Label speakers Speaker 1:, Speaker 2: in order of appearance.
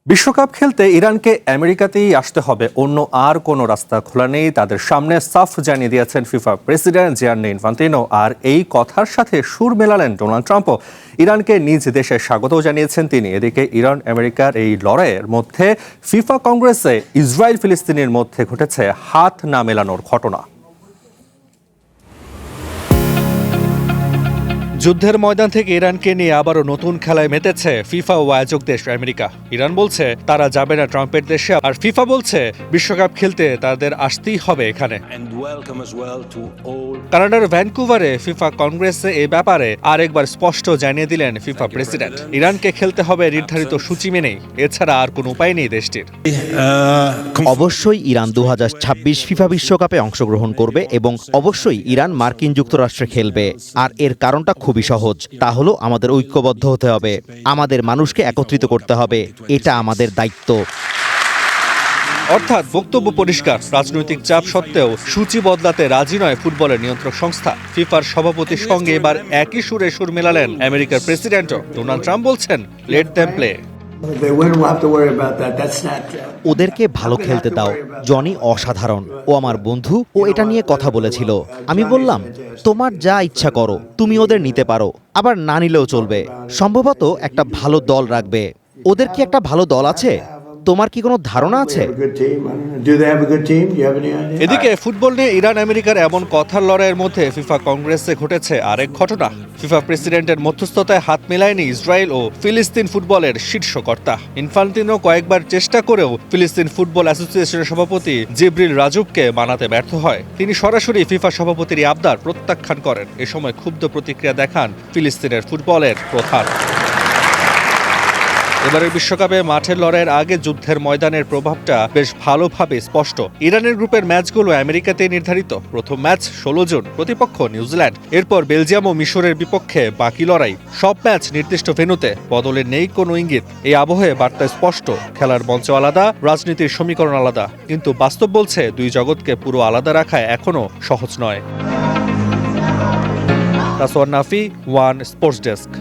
Speaker 1: বিশ্বকাপ খেলতে ইরানকে আমেরিকাতেই আসতে হবে, অন্য আর কোনো রাস্তা খোলা নেই। তাদের সামনে সাফ জানিয়ে দিয়েছেন ফিফা প্রেসিডেন্ট জিয়ান্নি ইনফান্তিনো। আর এই কথার সাথে সুর মেলালেন ডোনাল্ড ট্রাম্পও। ইরানকে নিজ দেশে স্বাগতও জানিয়েছেন তিনি। এদিকে ইরান আমেরিকার এই লড়াইয়ের মধ্যে ফিফা কংগ্রেসে ইসরায়েল ফিলিস্তিনের মধ্যে ঘটেছে হাত না মেলানোর ঘটনা। যুদ্ধের ময়দান থেকে ইরানকে নিয়ে আবারও নতুন খেলায় মেতেছে ফিফা ও আয়োজক দেশ আমেরিকা। ইরান বলছে তারা যাবে না ট্রাম্পের দেশে, আর ফিফা বলছে বিশ্বকাপ খেলতে তাদের আসতেই হবে এখানে। কানাডার ভ্যানকুভারে ফিফা কংগ্রেসে এ ব্যাপারে আরেকবার স্পষ্ট জানিয়ে দিলেন ফিফা প্রেসিডেন্ট। ইরানকে খেলতে হবে নির্ধারিত সূচি মেনেই, এছাড়া আর কোনো উপায় নেই দেশটির।
Speaker 2: অবশ্যই ইরান 2026 ফিফা বিশ্বকাপে অংশগ্রহণ করবে এবং অবশ্যই ইরান মার্কিন যুক্তরাষ্ট্রে খেলবে। আর এর কারণটা খুবই সহজ, তা হলো আমাদের ঐক্যবদ্ধ হতে হবে, আমাদের মানুষকে একত্রিত করতে হবে, এটা আমাদের দায়িত্ব।
Speaker 1: অর্থাৎ বক্তব্য পরিষ্কার, রাজনৈতিক চাপ সত্ত্বেও সূচি বদলাতে রাজি নয় ফুটবলের নিয়ন্ত্রক সংস্থা। ফিফার সভাপতির সঙ্গে এবার একই সুরে সুর মেলালেন আমেরিকার প্রেসিডেন্টও। ডোনাল্ড ট্রাম্প বলছেন, লেট দেম প্লে।
Speaker 2: ওদেরকে ভালো খেলতে দাও। জনি অসাধারণ, ও আমার বন্ধু, ও এটা নিয়ে কথা বলেছিল। আমি বললাম, তোমার যা ইচ্ছা করো, তুমি ওদের নিতে পারো, আবার না নিলেও চলবে। সম্ভবত একটা ভালো দল রাখবে। ওদের কি একটা ভালো দল আছে? তোমার কি কোনো ধারণা আছে?
Speaker 1: এদিকে ফুটবল নিয়ে ইরান আমেরিকার এমন কথার লড়াইয়ের মধ্যে ফিফা কংগ্রেসে ঘটেছে আরেক ঘটনা। ফিফা প্রেসিডেন্টের মধ্যস্থতায় হাত মেলায়নি ইসরায়েল ও ফিলিস্তিন ফুটবলের শীর্ষকর্তা। ইনফান্তিনো কয়েকবার চেষ্টা করেও ফিলিস্তিন ফুটবল অ্যাসোসিয়েশনের সভাপতি জিব্রিল রাজুবকে মানাতে ব্যর্থ হয়। তিনি সরাসরি ফিফা সভাপতির আবদার প্রত্যাখ্যান করেন। এ সময় ক্ষুব্ধ প্রতিক্রিয়া দেখান ফিলিস্তিনের ফুটবলের প্রধান। এবারের বিশ্বকাপে মাঠের লড়াইয়ের আগে যুদ্ধের ময়দানের প্রভাবটা বেশ ভালোভাবে স্পষ্ট। ইরানের গ্রুপের ম্যাচগুলো আমেরিকাতে নির্ধারিত। প্রথম ম্যাচ 16 জুন, প্রতিপক্ষ নিউজিল্যান্ড। এরপর বেলজিয়াম ও মিশরের বিপক্ষে বাকি লড়াই। সব ম্যাচ নির্দিষ্ট ভেন্যুতে, বদলের নেই কোনো ইঙ্গিত। এই আবহে বার্তা স্পষ্ট, খেলার মঞ্চ আলাদা, রাজনীতির সমীকরণ আলাদা, কিন্তু বাস্তব বলছে দুই জগৎকে পুরো আলাদা রাখা এখনো সহজ নয়। Taswar Nafi, one sports desk.